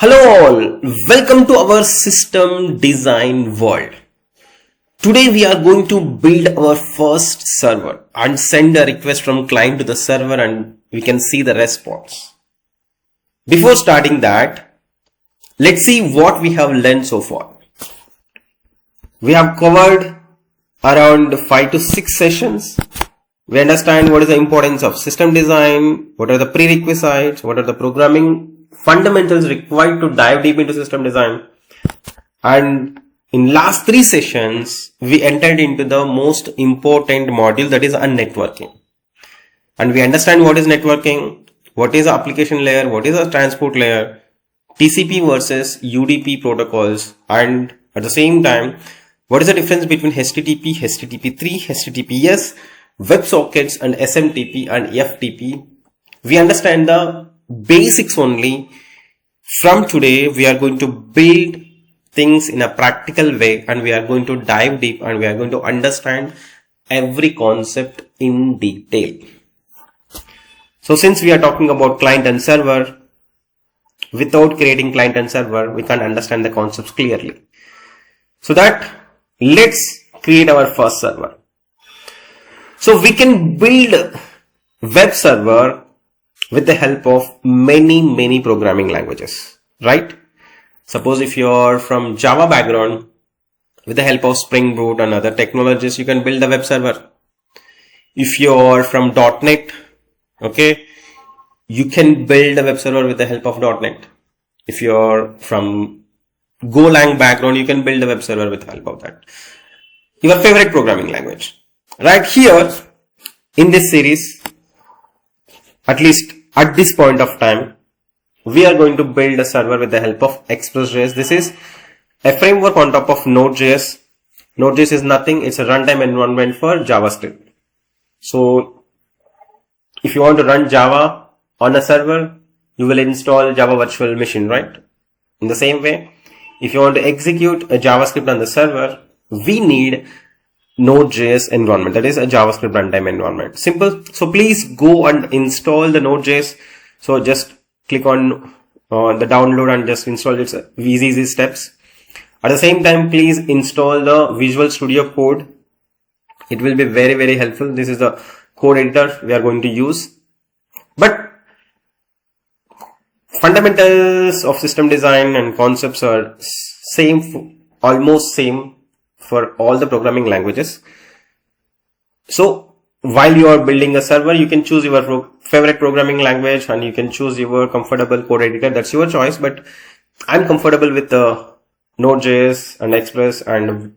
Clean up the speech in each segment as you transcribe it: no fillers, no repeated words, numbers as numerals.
Hello all, welcome to our system design world. Today we are going to build our first server and send a request from client to the server and we can see the response. Before starting that, let's see what we have learned so far. We have covered around 5 to 6 sessions. We understand what is the importance of system design, what are the prerequisites, what are the programming fundamentals required to dive deep into system design. And in last 3 sessions, we entered into the most important module, that is networking. And we understand what is networking, what is the application layer, what is the transport layer, TCP versus UDP protocols, and at the same time, what is the difference between HTTP, HTTP3, HTTPS, WebSockets and SMTP and FTP. We understand the basics only. From today, we are going to build things in a practical way and we are going to dive deep and we are going to understand every concept in detail. So since we are talking about client and server, without creating client and server, we can't understand the concepts clearly. So that let's create our first server. So we can build web server with the help of many programming languages, right? Suppose if you're from Java background, with the help of Spring Boot and other technologies, you can build a web server. If you're from .NET, okay, you can build a web server with the help of .NET. If you're from Golang background, you can build a web server with the help of that. Your favorite programming language. Right here in this series, at least at this point of time, we are going to build a server with the help of Express.js. This is a framework on top of Node.js. Node.js is nothing, it's a runtime environment for JavaScript. So if you want to run Java on a server, you will install Java Virtual Machine, right? In the same way, if you want to execute a JavaScript on the server, we need Node.js environment, that is a JavaScript runtime environment. Simple. So please go and install the Node.js. So just click on the download and just install it. Easy steps. At the same time, please install the Visual Studio Code. It will be very helpful. This is the code editor we are going to use. But fundamentals of system design and concepts are almost same for all the programming languages. So while you are building a server, you can choose your favorite programming language and you can choose your comfortable code editor. That's your choice, but I'm comfortable with the Node.js and Express and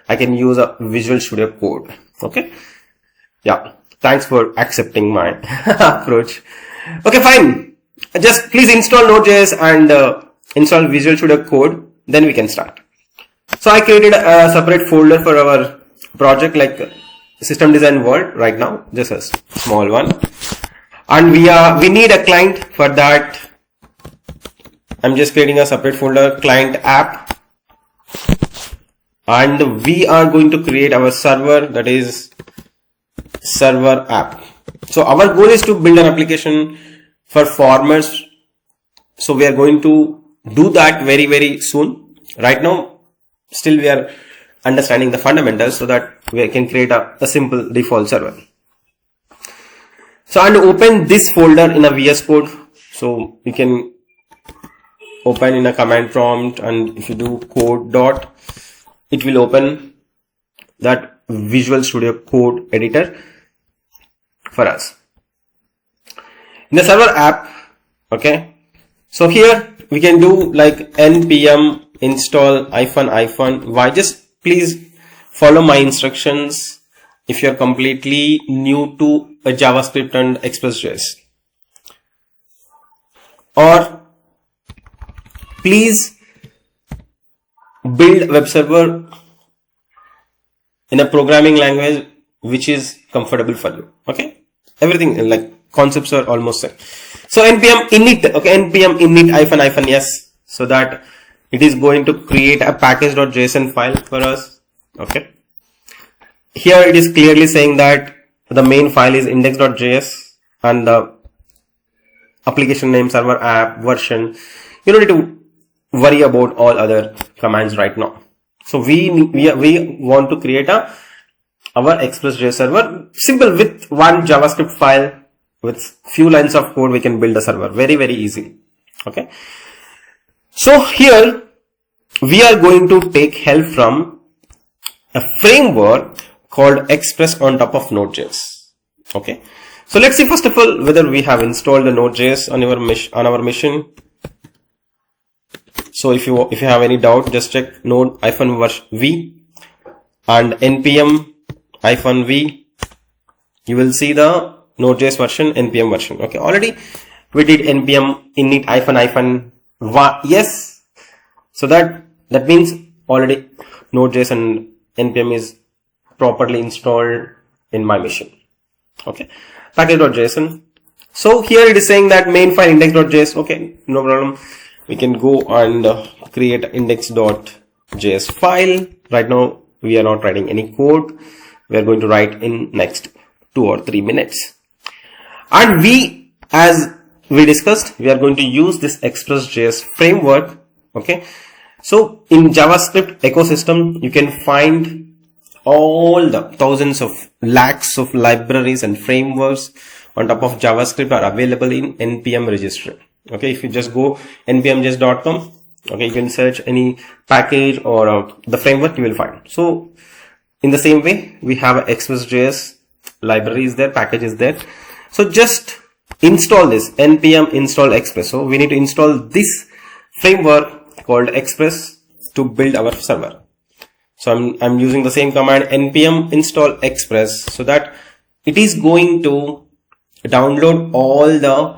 I can use a Visual Studio Code. Okay. Yeah. Thanks for accepting my approach. Okay, fine. Just please install Node.js and install Visual Studio Code. Then we can start. So I created a separate folder for our project like system design world right now, just a small one. And we need a client for that. I'm just creating a separate folder, client app. And we are going to create our server, that is server app. So our goal is to build an application for farmers. So we are going to do that very soon. Right now, still we are understanding the fundamentals so that we can create a simple default server. So and open this folder in a VS Code. So you can open in a command prompt and if you do code dot, it will open that Visual Studio Code editor for us. In the server app, okay. So here we can do like npm install -. Why? Just please follow my instructions if you're completely new to a JavaScript and Express.js. Or please build web server in a programming language which is comfortable for you. Okay. Everything like concepts are almost same. So npm init, okay, npm init -. Yes, so that it is going to create a package.json file for us. Okay. Here it is clearly saying that the main file is index.js and the application name, server app, version. You don't need to worry about all other commands right now. So we want to create our Express.js server. Simple, with one JavaScript file with few lines of code we can build a server very easily. Okay. So here we are going to take help from a framework called Express on top of Node.js. Okay. So let's see first of all whether we have installed the Node.js on our machine. So if you have any doubt, just check node-v and npm-v. You will see the Node.js version, npm version. Okay, already we did npm init -y. Yes, so that means already Node.js and npm is properly installed in my machine. Okay, package.json. So here it is saying that main file index.js. Okay, no problem. We can go and create index.js file. Right now we are not writing any code. We are going to write in next 2 or 3 minutes. And as we discussed, we are going to use this Express.js framework. Okay. So in JavaScript ecosystem, you can find all the thousands of lakhs of libraries and frameworks on top of JavaScript are available in npm registry. Okay, if you just go npmjs.com, okay, you can search any package or the framework you will find. So in the same way, we have Express.js library is there, package is there. So just install this npm install Express. So we need to install this framework called Express to build our server. So I'm using the same command npm install Express, so that it is going to download all the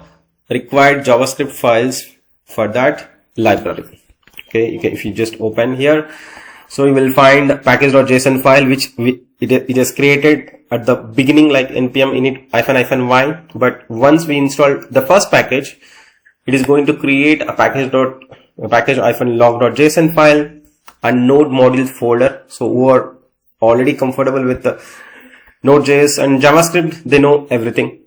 required JavaScript files for that library. Okay, if you just open here, so you will find package.json file which it is created at the beginning like npm init -y. But once we install the first package, it is going to create a package-log.json file and node modules folder. So who are already comfortable with the Node.js and JavaScript, they know everything.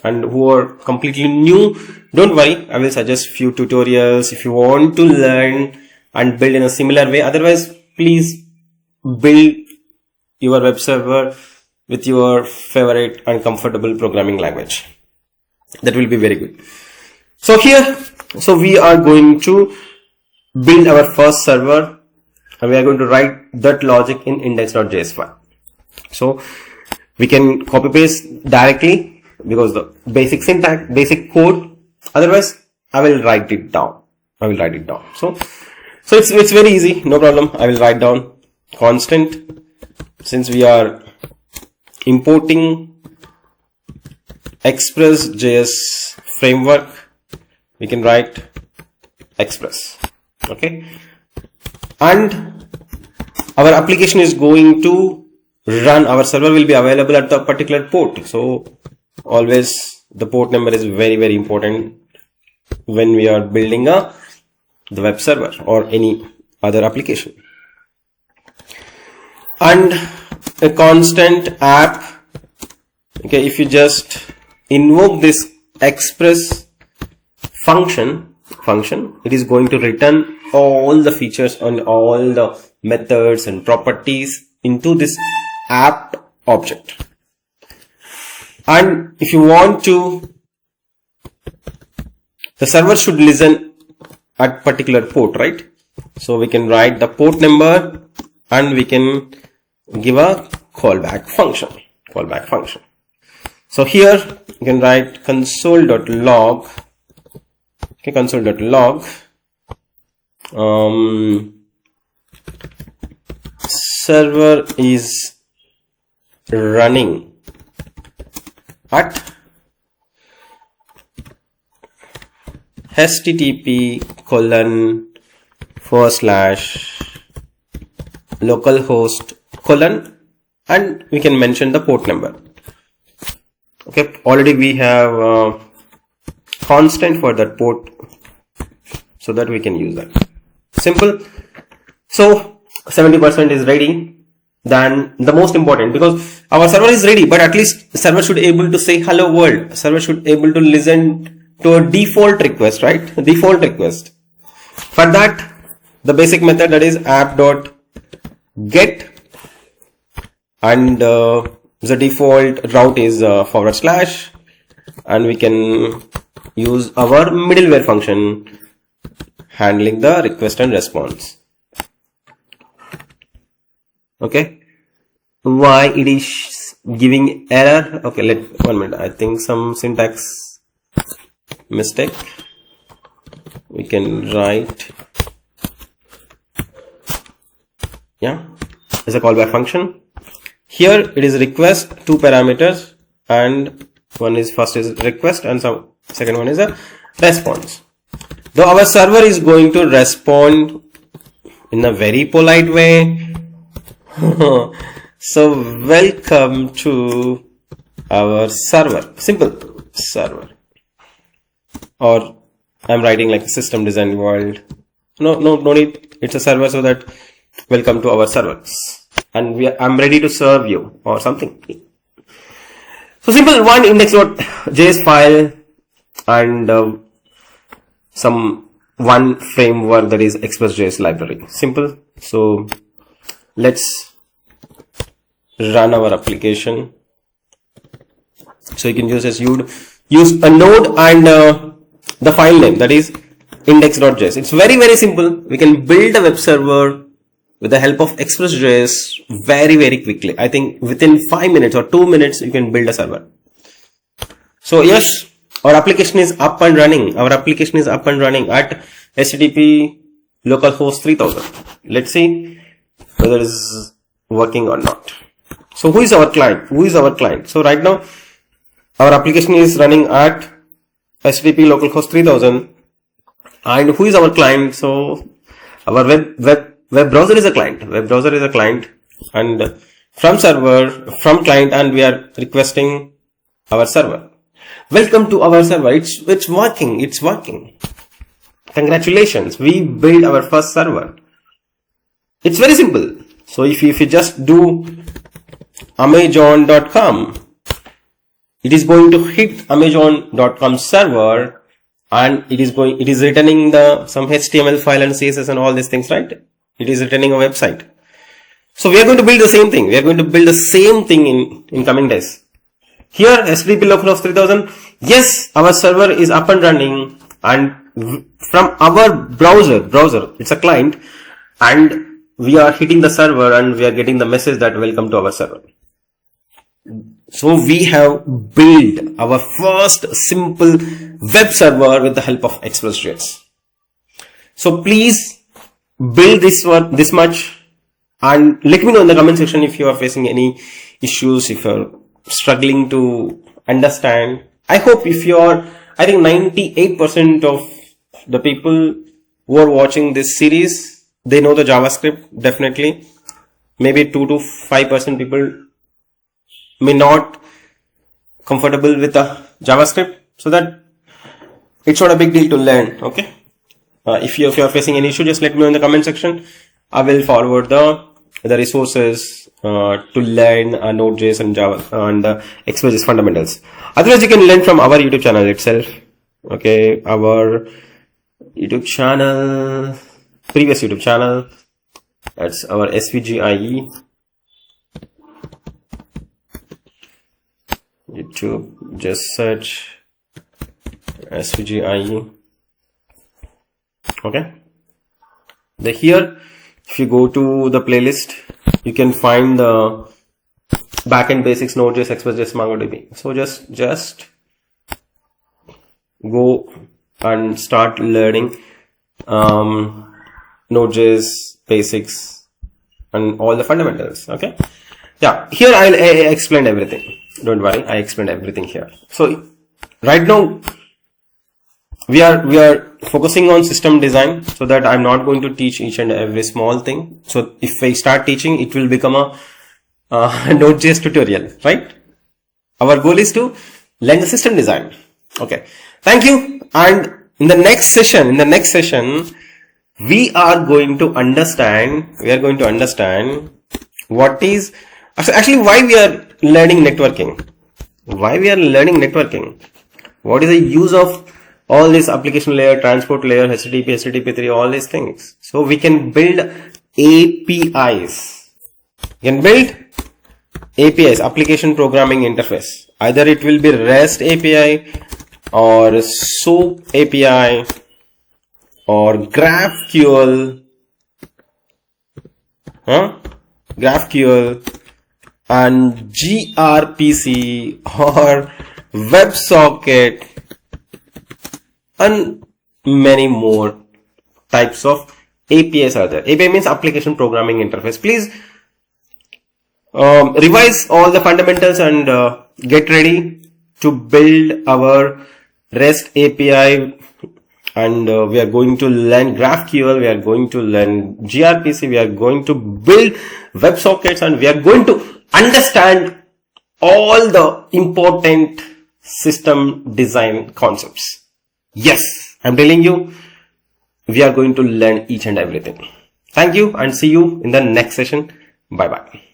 And who are completely new, don't worry, I will suggest few tutorials if you want to learn and build in a similar way. Otherwise, please build your web server with your favorite and comfortable programming language. That will be very good. So here, we are going to build our first server and we are going to write that logic in index.js file. So we can copy paste directly because the basic syntax, basic code. Otherwise, I will write it down. So it's very easy, no problem. I will write down constant. Since we are importing Express.js framework, we can write Express. Okay, and our application is going to run. Our server will be available at the particular port. So always the port number is very important when we are building the web server or any other application. And a constant app. Okay, if you just invoke this Express function, it is going to return all the features and all the methods and properties into this app object. And if you want to, the server should listen at particular port, right? So we can write the port number and we can give a callback function. So here you can write console.log. Okay, console.log. Server is running at http://localhost : and we can mention the port number. Okay, already we have constant for that port, so that we can use that. Simple. So 70% is ready. Then the most important, because our server is ready, but at least the server should be able to say hello world. Server should be able to listen to a default request, right? A default request. For that, the basic method, that is app.get, and the default route is /, and we can use our middleware function handling the request and response. Okay, why it is giving error? Okay, 1 minute. I think some syntax mistake. We can write, yeah, as a callback function. Here it is request, 2 parameters, and first is request and second one is a response. Though our server is going to respond in a very polite way. So welcome to our server, simple server, or I'm writing like a system design world. No need. It's a server, so that welcome to our servers, and I'm ready to serve you or something. So simple, one index.js file and one framework, that is Express.js library. Simple. So let's run our application. So you can use a node and the file name, that is index.js. It's very simple. We can build a web server with the help of Express.js very quickly. I think within 5 minutes or 2 minutes you can build a server. So yes, our application is up and running. Our application is up and running at HTTP localhost 3000. Let's see whether it is working or not. So who is our client? So right now our application is running at HTTP localhost 3000, and who is our client? So our web browser is a client. And from client, and we are requesting our server. Welcome to our server. It's working. Congratulations, we built our first server. It's very simple. So if you just do amazon.com, it is going to hit amazon.com server, and it is returning some HTML file and CSS and all these things, right? It is returning a website. So we are going to build the same thing. In coming days. Here, HTTP localhost 3000. Yes, our server is up and running, and from our browser, it's a client, and we are hitting the server, and we are getting the message that welcome to our server. So we have built our first simple web server with the help of Express.js. So please build this much, and let me know in the comment section if you are facing any issues, if you're struggling to understand. I hope I think 98% of the people who are watching this series, they know the JavaScript, definitely. Maybe 2 to 5% people may not comfortable with the JavaScript, so that it's not a big deal to learn. Okay. If you are facing any issue, just let me know in the comment section. I will forward the resources to learn Node.js and Java and Express.js fundamentals. Otherwise, you can learn from our YouTube channel itself. Okay, our YouTube channel, previous YouTube channel, that's our SVGIE. YouTube, just search SVGIE. Okay. Here, if you go to the playlist, you can find the backend basics, Node.js, Express.js, MongoDB. So just go and start learning Node.js basics and all the fundamentals. Okay. Yeah. Here I explained everything. Don't worry, I explained everything here. So right now we are focusing on system design, so that I'm not going to teach each and every small thing. So if I start teaching, it will become a Node.js tutorial, right? Our goal is to learn the system design. Okay. Thank you. And in the next session, we are going to understand what is actually why we are learning networking. What is the use of all this application layer, transport layer, HTTP, HTTP3, all these things. So we can build APIs. You can build APIs, application programming interface. Either it will be REST API or SOAP API or GraphQL, GraphQL and gRPC or WebSocket and many more types of APIs are there. API means application programming interface. Please revise all the fundamentals and get ready to build our REST API, and we are going to learn GraphQL, we are going to learn gRPC, we are going to build WebSockets, and we are going to understand all the important system design concepts. Yes, I'm telling you, we are going to learn each and everything. Thank you and see you in the next session. Bye bye.